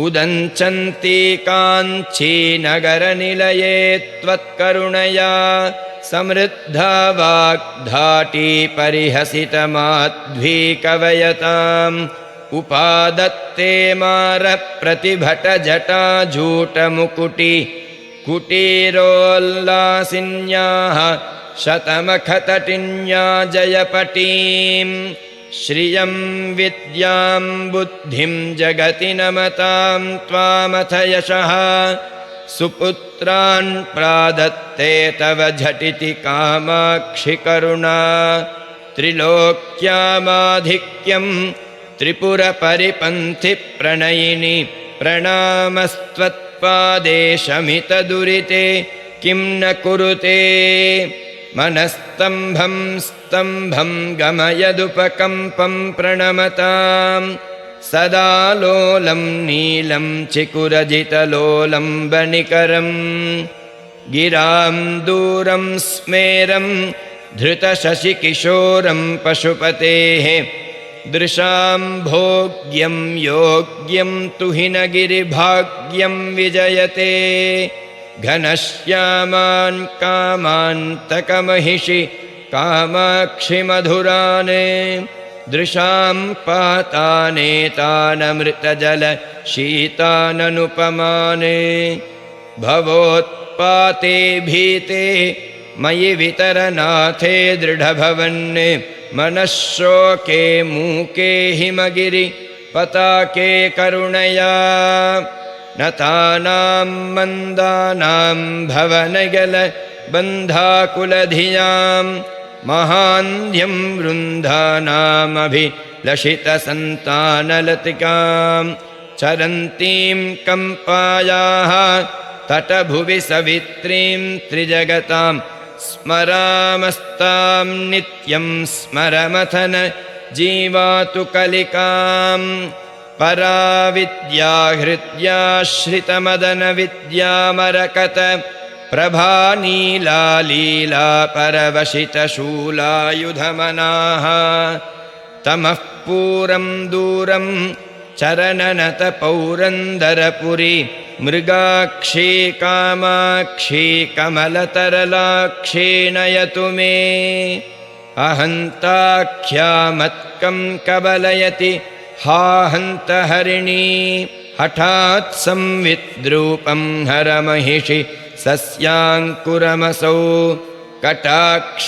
उदञ्चन्ति काञ्चीनगरनिलये त्वत्करुणया समृद्धा वाग्धाटी परिहसितमाध्वीकवयताम् उपादत्ते मारप्रतिभटजटाजूटमुकुटी कुटीरोल्लासिन्याः शतमखतटिन्या जयपटीं श्रियं विद्यां बुद्धिं जगति नमतां त्वामथ यशः सुपुत्रान् प्रादत्ते तव झटिति कामाक्षि करुणा त्रिलोक्यामाधिक्यं त्रिपुरपरिपन्थि प्रणयिनि प्रणामस्त्वत्पादेशमितदुरिते किं न कुरुते मनस्तम्भं स्तम्भं गमयदुपकम्पं प्रणमतां सदा लोलं नीलं चिकुरजितलोलं बनिकरं गिरां दूरं स्मेरं धृतशशिकिशोरं पशुपतेः दृशां भोग्यं योग्यं तुहिनगिरिभाग्यं विजयते घनश्यामान् कामान्तकमहिषि कामाक्षि मधुराने दृशां पातानेतानमृतजलशीताननुपमाने भवोत्पाते भीते मयि वितरनाथे दृढभवन् मनःशोके मूके हिमगिरि पताके करुणया नतानां मन्दानां भवनगल बन्धाकुलधियां महान्ध्यं वृन्दानामभिलषितसन्तानलतिकां चरन्तीं कम्पायाः तटभुवि सवित्रीं त्रिजगतां स्मरामस्तां नित्यं स्मरमथन जीवातु कलिकां पराविद्या हृद्याश्रितमदनविद्यामरकत प्रभानीला लीला परवशितशूलायुधमनाः तमः पूरं दूरं चरणनतपौरन्दरपुरी मृगाक्षी कामाक्षी कमलतरलाक्षी नयतु मे अहन्ताख्यामत्कं कबलयति हा हन्तहरिणी हठात् संविद्रूपं हरमहिषि सस्याङ्कुरमसौ कटाक्षव्याक्षेप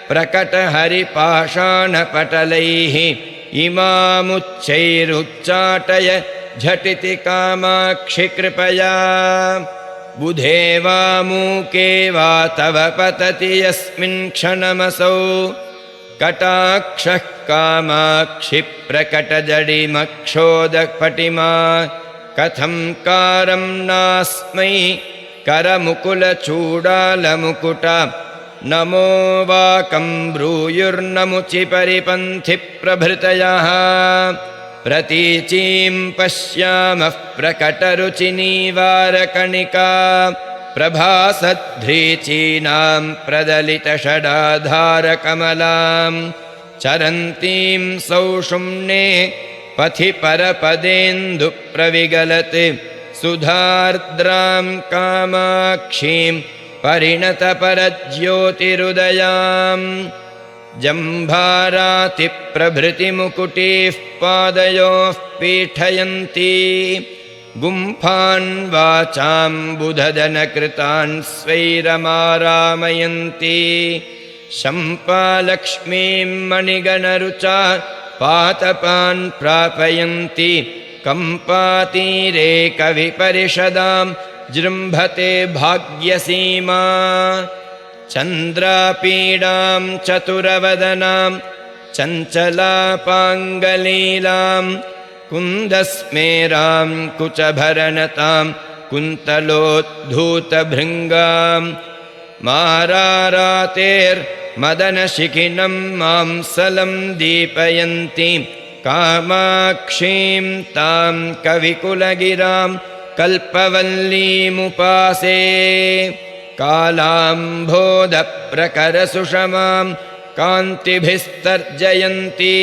प्रकटहरिपाषाणपटलैः इमामुच्चैरुच्चाटय झटिति कामाक्षि कृपया बुधे वा मूके वा तव पतति यस्मिन् क्षणमसौ कटाक्षः कामाक्षि प्रकटजडिमक्षोदपटिमा कथं कारं नास्मै करमुकुलचूडालमुकुटा नमो वाकं ब्रूयुर्नमुचि परिपन्थि प्रभृतयः प्रतीचीं पश्यामः प्रकटरुचिनीवारकणिका प्रभासध्रीचीनां प्रदलितषडाधारकमलां चरन्तीं सौषुम्ने पथि परपदेन्दुप्रविगलते सुधार्द्रां कामाक्षीं परिणतपरज्योतिरुदयां जम्भारातिप्रभृतिमुकुटीः पादयोः पीठयन्ती गुम्फान् वाचां बुधदनकृतान् स्वैरमारामयन्ती शम्पालक्ष्मीं मणिगणरुचा पातपान् प्रापयन्ति कम्पातीरे कविपरिषदां जृम्भते भाग्यसीमा चन्द्रापीडां चतुरवदनां चञ्चलापाङ्गलीलां कुन्दस्मेरां कुचभरनतां कुन्तलोद्धूतभृङ्गां मारारातेर्मदनशिखिनं मांसलं दीपयन्तीं कामाक्षीं तां कविकुलगिरां कल्पवल्लीमुपासे कालाम्भोदप्रकरसुषमां कान्तिभिस्तर्जयन्ती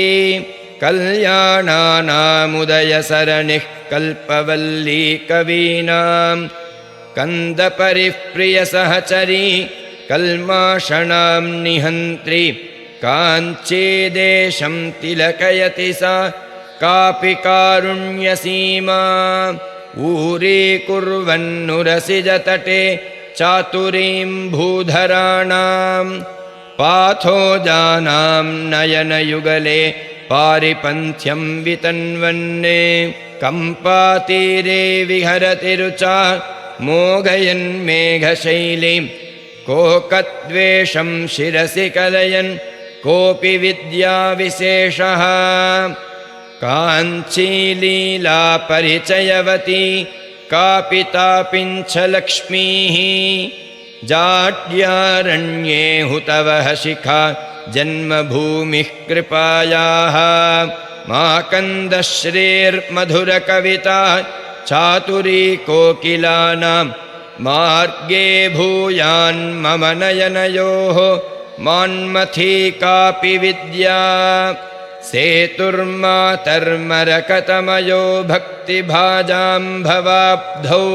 कल्याणानामुदयसरणिः कल्पवल्ली कवीनां कन्दपरिप्रियसहचरी कल्माषणां निहन्त्री काञ्चीदेशं तिलकयति सा कापि कारुण्यसीमा ऊरीकुर्वन्नुरसिजतटे चातुरीं भूधराणां पाथोजानां नयनयुगले पारिपन्थ्यं वितन्वन्ने कम्पातीरे विहरति रुचा मोघयन्मेघशैलीं कोकद्वेषं शिरसि कलयन् कोऽपि विद्याविशेषः काञ्चीलीला परिचयवती कापि तापिञ्छलक्ष्मीः जाड्यारण्ये हुतवः शिखा जन्मभूमिः कृपायाः माकन्दश्रीर्मधुरकविता चातुरी कोकिलानां मार्गे भूयान्मम नयनयोः मान्मथी कापि विद्या सेतुर्मातर्मरकतमयो भक्तिभाजाम्भवाब्धौ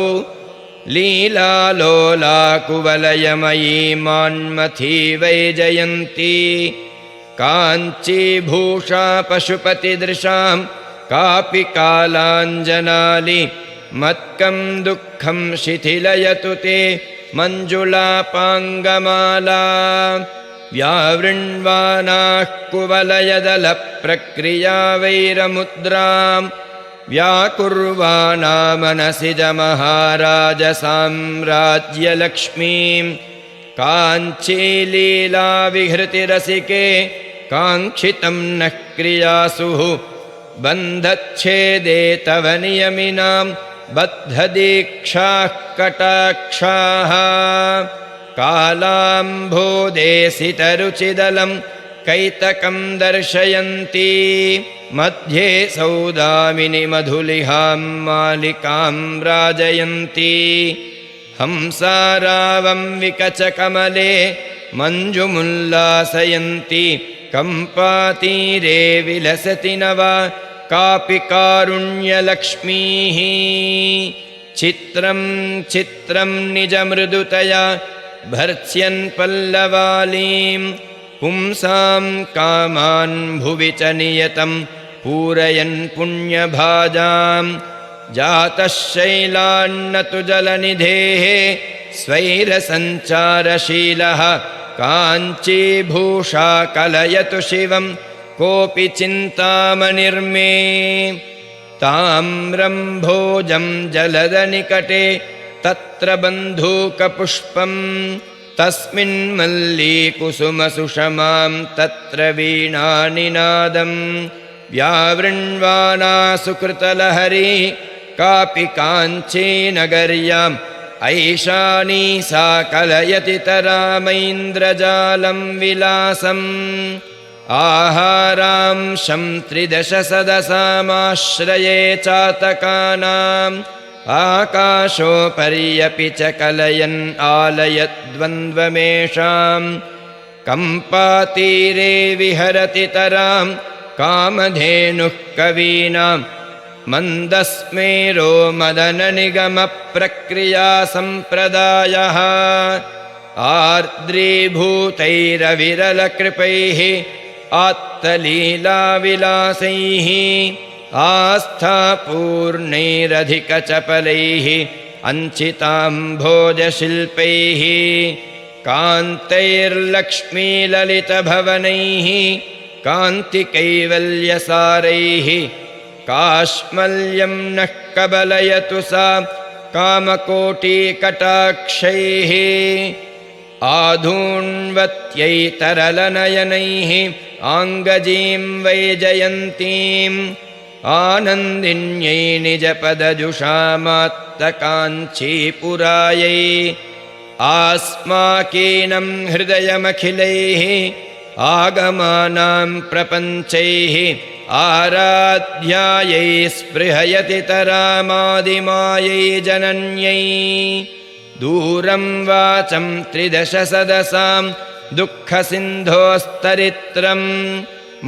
लीलालोलाकुवलयमयी मान्मथी वैजयन्ती काञ्चीभूषा पशुपतिदृशां कापि कालाञ्जनाली मत्कं दुःखं शिथिलयतु ते मञ्जुलापाङ्गमाला व्यावृण्वानाः कुवलयदलप्रक्रियावैरमुद्रां व्याकुर्वाणा मनसिजमहाराजसाम्राज्यलक्ष्मीं काञ्चीलीलाविहृतिरसिके काङ्क्षितं नः क्रियासुः बन्धच्छेदे तव नियमिनां बद्धदीक्षाः कटाक्षाः कालाम्भोदेसितरुचिदलं कैतकं दर्शयन्ती मध्ये सौदामिनि मधुलिहां मालिकां राजयन्ती हंसारावं विकचकमले मञ्जुमुल्लासयन्ती कम्पातीरे विलसति न वा कापि कारुण्यलक्ष्मीः चित्रं चित्रं निजमृदुतया भर्त्स्यन् पल्लवालीं पुंसां कामान् भुवि च नियतं पूरयन् पुण्यभाजां जातः शैलान्न तु जलनिधेः स्वैरसञ्चारशीलः काञ्चीभूषा कलयतु शिवं कोऽपि चिन्तामणिर्मे ताम्रं भोजं जलदनिकटे तत्र बन्धूकपुष्पं तस्मिन्मल्लीकुसुमसुषमां तत्र वीणानिनादं व्यावृण्वाना सुकृतलहरी कापि काञ्चीनगर्याम् ऐशानी सा कलयति तरामैन्द्रजालं विलासम् आहारांशं त्रिदशसदसामाश्रये चातकानाम् आकाशोपर्यपि च कलयन् आलयद्वन्द्वमेषां कम्पातीरे विहरति तरां कामधेनुः कवीनां मन्दस्मेरो मदननिगमप्रक्रियासम्प्रदायः आर्द्रीभूतैरविरलकृपैः आत्तलीलाविलासैः आस्थापूर्णैरधिकचपलैः अञ्चिताम्भोजशिल्पैः कान्तैर्लक्ष्मीललितभवनैः कान्तिकैवल्यसारैः काश्मल्यं नः कबलयतु सा कामकोटिकटाक्षैः आधून्वत्यै तरलनयनैः आङ्गजीं वैजयन्तीं आनन्दिन्यै निजपदजुषामात्तकाञ्चीपुरायै आस्माकीनं हृदयमखिलैः आगमानां प्रपञ्चैः आराध्यायै स्पृहयति तरामादिमायै जनन्यै दूरं वाचं त्रिदशसदसां दुःखसिन्धोस्तरित्रं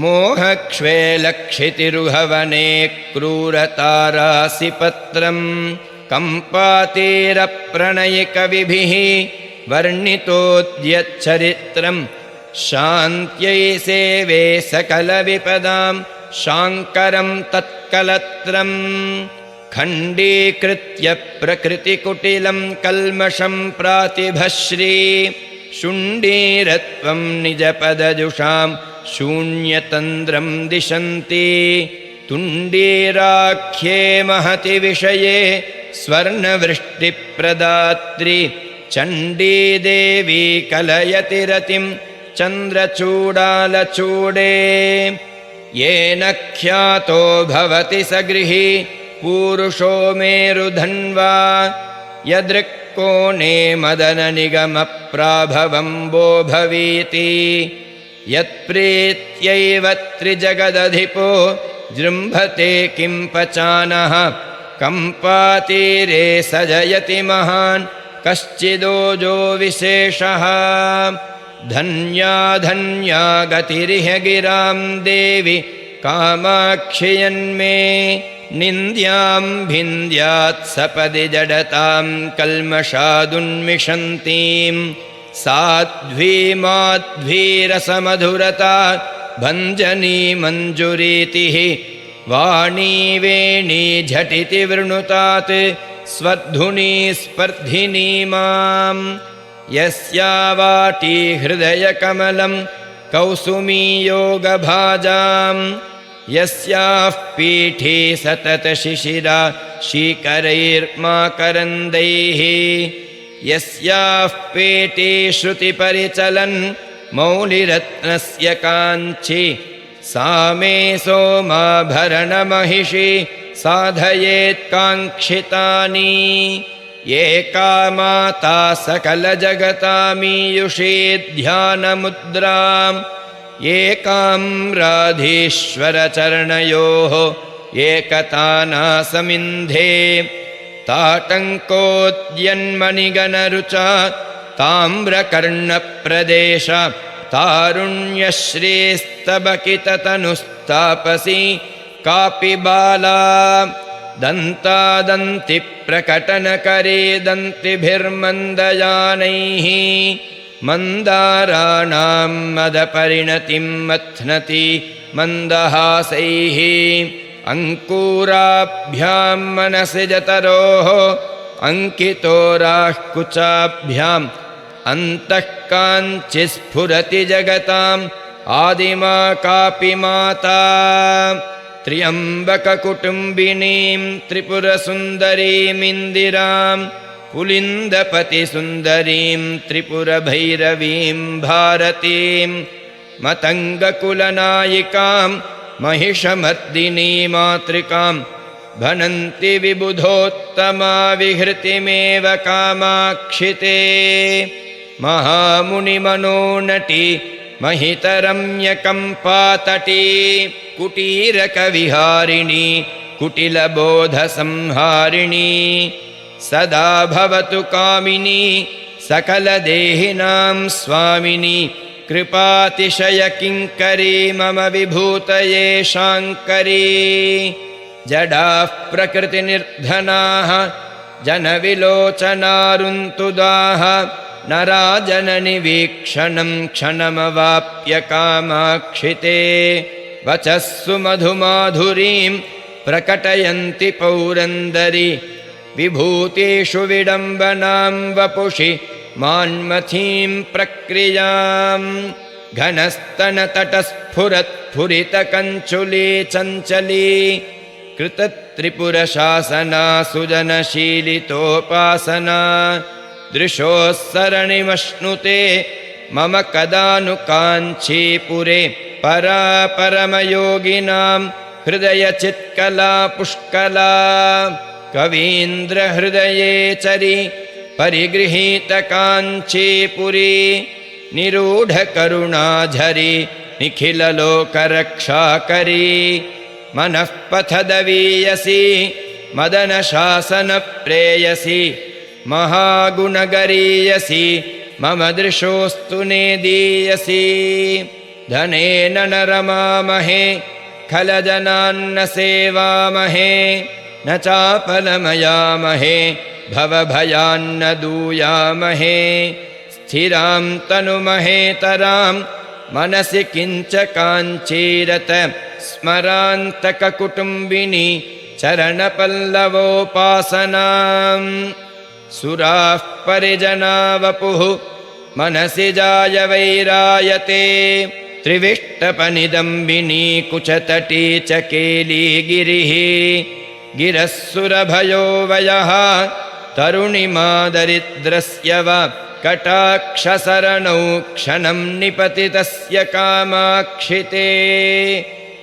मोहक्ष्वेलक्षितिरुहवने क्रूरतारासि पत्रं कम्पातीरप्रणयिकविभिः वर्णितोद्यच्चरित्रं शान्त्यै सेवे सकलविपदां शाङ्करं तत्कलत्रं खण्डीकृत्य प्रकृतिकुटिलं कल्मषं प्रातिभश्री शुण्डीरत्वं निजपदजुषां शून्यतन्द्रं दिशन्ति तुण्डीराख्ये महति विषये स्वर्णवृष्टिप्रदात्री चण्डी देवी कलयति रतिं चन्द्रचूडालचूडे येन ख्यातो भवति स गृही पूरुषो मेरुधन्वा यदृक्कोणे मदननिगमप्राभवम्बो भवीति यत्प्रीत्यैव त्रिजगदधिपो जृम्भते किं पचानः कम्पातीरे सजयति महान् कश्चिदोजो विशेषः धन्या धन्या गतिरिह गिरां देवि कामाक्षियन्मे निन्द्यां भिन्द्यात् सपदि जडतां कल्मषादुन्मिषन्तीं साध्वीमाध्वीरसमधुरता भञ्जनी मञ्जुरीतिः वाणी वेणी झटिति वृणुतात् स्वध्वनि स्पर्धिनी मां यस्या वाटी हृदयकमलं कौसुमीयोगभाजां यस्याः पीठे सततशिशिरा शीकरैर्माकरन्दैः यस्याः पेटे श्रुतिपरिचलन् मौलिरत्नस्य काञ्ची सा मे सोमाभरणमहिषी साधयेत्काङ्क्षितानि एका माता सकलजगतामीयुषी ध्यानमुद्राम् एकां राधीश्वरचरणयोः एकतानासमिन्धे ताटङ्कोद्यन्मणिगणरुचा ताम्रकर्णप्रदेश तारुण्यश्रीस्तबकिततनुस्तापसी कापि बाला दन्तादन्तिप्रकटनकरे दन्तिभिर्मन्दयानैः मन्दाराणां मदपरिणतिं मथ्नति मन्दहासैः अङ्कुराभ्यां मनसि जतरोः अङ्कितोराः कुचाभ्याम् अन्तः काञ्चि स्फुरति जगताम् आदिमा कापि माता त्र्यम्बककुटुम्बिनीं त्रिपुरसुन्दरीमिन्दिरां पुलिन्दपतिसुन्दरीं त्रिपुरभैरवीं भारतीं मतङ्गकुलनायिकां महिषमर्दिनी मातृकां भनन्ति विबुधोत्तमा विहृतिमेव कामाक्षिते महामुनिमनोनटी महितरम्यकम्पातटी कुटीरकविहारिणी कुटिलबोधसंहारिणी सदा भवतु कामिनी सकलदेहिनां स्वामिनी कृपातिशयकिङ्करी मम विभूतये शाङ्करी जडाः प्रकृतिनिर्धनाः जनविलोचनारुन्तुदाः नराजननिवीक्षणं क्षणमवाप्य कामाक्षिते वचः सुमधुमाधुरीं प्रकटयन्ति पौरन्दरी विभूतेषु विडम्बनां वपुषि मान्मथीं प्रक्रियां घनस्तनतटस्फुरत्फुरितकञ्चुली चञ्चली कृतत्रिपुरशासना सुजनशीलितोपासना दृशोः सरणिमश्नुते मम कदानु काञ्चीपुरे परापरमयोगिनां हृदयचित्कला पुष्कला कवीन्द्रहृदये चरि परिगृहीतकाञ्चीपुरी निरूढकरुणाझरी निखिललोकरक्षाकरी मनःपथदवीयसी मदनशासनप्रेयसी महागुणगरीयसी मम दृशोऽस्तु नेदीयसी धनेन न रमामहे खलजनान्न सेवामहे न चापलमयामहे भवभयान्न दूयामहे स्थिरां तनुमहेतरां मनसि किञ्च काञ्चीरत स्मरान्तककुटुम्बिनी चरणपल्लवोपासनाम् सुराः परिजना वपुः मनसि जाय वैरायते त्रिविष्टपनिदम्बिनी कुचतटी च केलीगिरिः गिरः सुरभयो वयः तरुणिमादरिद्रस्य वा कटाक्षसरणौ क्षणं निपतितस्य कामाक्षिते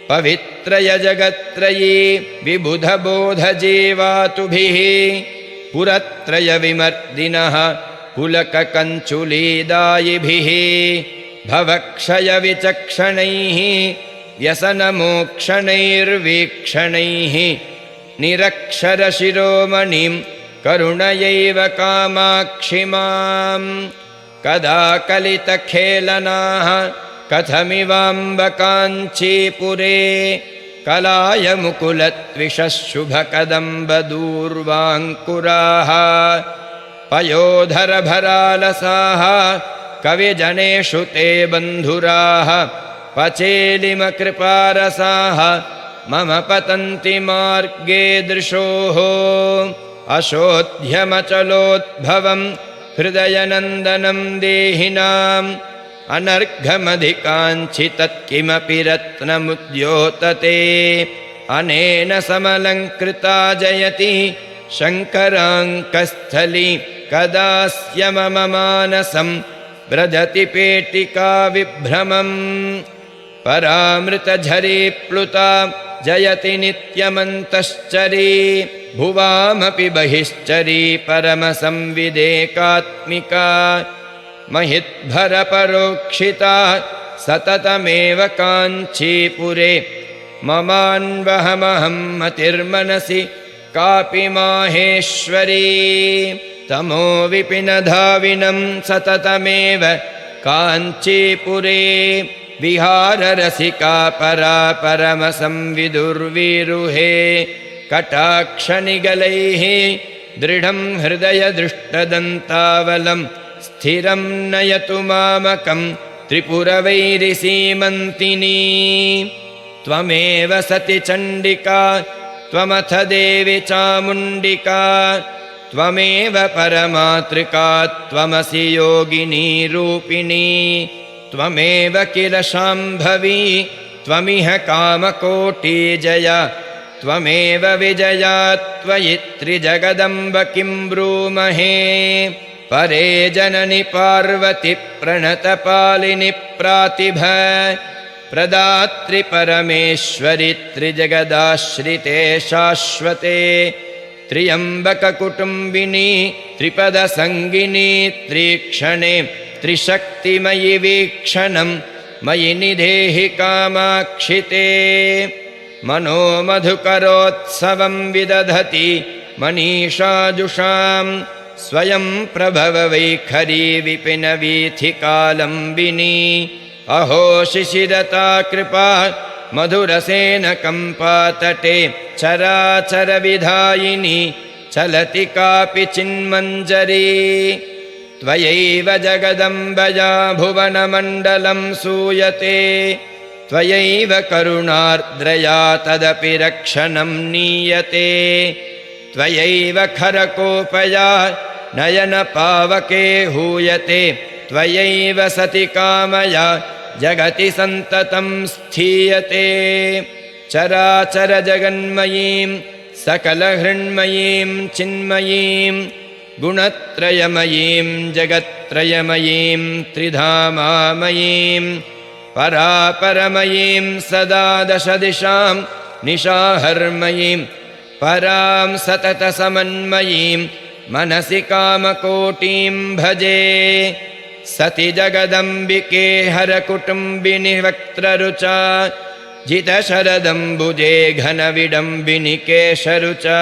पवित्रय जगत्त्रयी विबुधबोधजीवातुभिः पुरत्रयविमर्दिनः पुलककञ्चुलीदायिभिः भवक्षयविचक्षणैः व्यसनमोक्षणैर्वीक्षणैः निरक्षरशिरोमणिं करुणयैव कामाक्षिमां कदा कलितखेलनाः कथमिवाम्बकाञ्चीपुरे कलायमुकुलत्विषः शुभकदम्बदूर्वाङ्कुराः पयोधरभरालसाः कविजनेषु ते बन्धुराः पचेलिमकृपारसाः मम पतन्ति मार्गे दृशोः अशोध्यमचलोद्भवं हृदयनन्दनं देहिनाम् अनर्घमधिकाञ्चितत्किमपि रत्नमुद्योतते अनेन समलङ्कृता जयति शङ्कराङ्कस्थली कदास्य मम मानसं व्रजति पेटिका विभ्रमम् परामृतझरी प्लुता जयति नित्यमन्तश्चरी भुवामपि बहिश्चरी परमसंविदेकात्मिका महिद्भरपरोक्षिता सततमेव काञ्चीपुरे ममान्वहमहं मतिर्मनसि कापि माहेश्वरी तमो विपिनधाविनं सततमेव काञ्चीपुरे विहाररसिका परा परमसंविदुर्विरुहे कटाक्षनिगलैः दृढं हृदयदृष्टदन्तावलं स्थिरं नयतु मामकं त्रिपुरवैरिसीमन्तिनी त्वमेव सति चण्डिका त्वमथ देवि चामुण्डिका त्वमेव परमातृका त्वमसि योगिनी रूपिणी त्वमेव किल शाम्भवी त्वमिह कामकोटिजया त्वमेव विजया त्वयि त्रिजगदम्ब किं ब्रूमहे परे जननि पार्वति प्रणतपालिनि प्रातिभ प्रदात्रि परमेश्वरि त्रिजगदाश्रिते शाश्वते त्र्यम्बककुटुम्बिनी त्रिपदसङ्गिनी त्रीक्षणे त्रिशक्तिमयि वीक्षणं मयि निधेहि कामाक्षिते मनोमधुकरोत्सवं विदधति मनीषाजुषां स्वयं प्रभव वैखरी विपिनवीथिकालम्बिनी अहो शिशिरता कृपा मधुरसेन कम्पातटे चराचरविधायिनी चलति कापि चिन्मञ्जरी त्वयैव जगदम्बया भुवनमण्डलं सूयते त्वयैव करुणार्द्रया तदपि रक्षणं नीयते त्वयैव खरकोपया नयनपावके हूयते त्वयैव सति कामया जगति सन्ततं स्थीयते चराचरजगन्मयीं सकलहृन्मयीं चिन्मयीं गुणत्रयमयीं जगत्त्रयमयीं त्रिधामामयीं परापरमयीं सदा दशदिशां निशाहर्मयीं परां सततसमन्मयीं मनसि कामकोटिं भजे सति जगदम्बिके हरकुटुम्बिनि वक्त्ररुचा जितशरदम्बुजे घनविडम्बिनि केशरुचा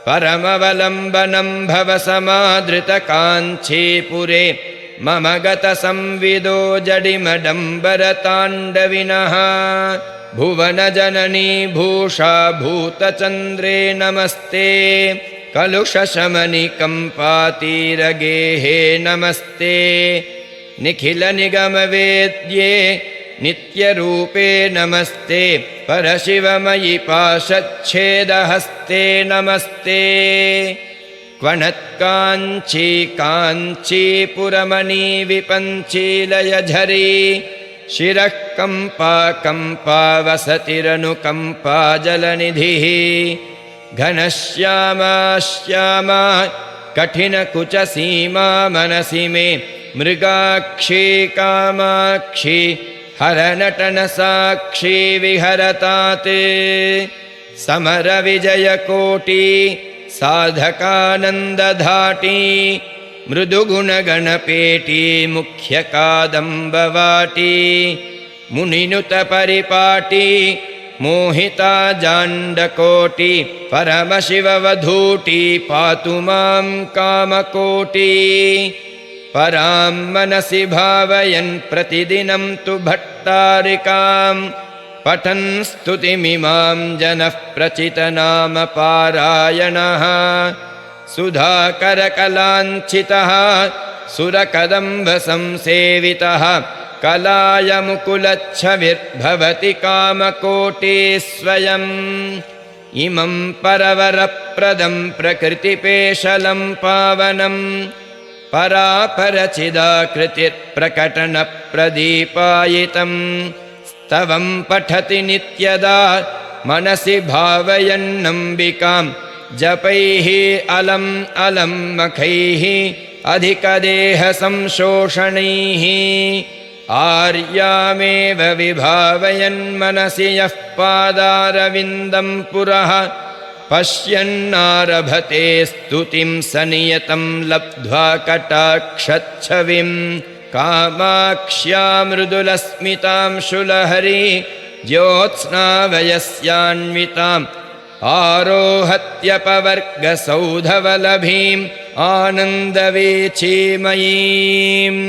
परमवलम्बनं भव समादृतकाञ्चीपुरे मम गतसंविदो जडिमडम्बरताण्डविनः भुवनजननी भूषा भूतचन्द्रे नमस्ते कलुषशमनिकम्पातीरगेहे नमस्ते निखिलनिगमवेद्ये नित्यरूपे नमस्ते परशिवमयि पाशच्छेदहस्ते नमस्ते क्वणत्काञ्ची काञ्चीपुरमणि विपञ्चीलयझरी शिरः कम्पा कम्पा वसतिरनुकम्पा जलनिधिः घनश्यामा श्यामा कठिनकुचसीमा मनसि मे मृगाक्षी कामाक्षी हरनटनसाक्षी विहरतात् समरविजयकोटि साधकानन्दधाटी मृदुगुणगणपेटी मुख्यकादम्बवाटी मुनिनुतपरिपाटी मोहिता जाण्डकोटि परमशिववधूटी पातु मां कामकोटि परां मनसि भावयन् प्रतिदिनं तु भट्टारिकां पठन् स्तुतिमिमां जनः प्रचितनाम पारायणः सुधाकरकलाञ्छितः सुरकदम्बसंसेवितः कलायमुकुलच्छविर्भवति कामकोटि स्वयम् इमं परवरप्रदं प्रकृतिपेशलं पावनं परापरचिदाकृतिर्प्रकटनप्रदीपायितं स्तवं पठति नित्यदा मनसि भावयन्नम्बिकां जपैः अलम् अलम् मखैः अधिकदेहसंशोषणैः आर्यामेव विभावयन्मनसि यः पादारविन्दं पुरः पश्यन्नारभते स्तुतिं स नियतं लब्ध्वा कटाक्षच्छविं कामाक्ष्या मृदुलस्मितां शुलहरी ज्योत्स्नावयस्यान्विताम् आरोहत्यपवर्गसौधवलभीम् आनन्दवीचीमयीम्।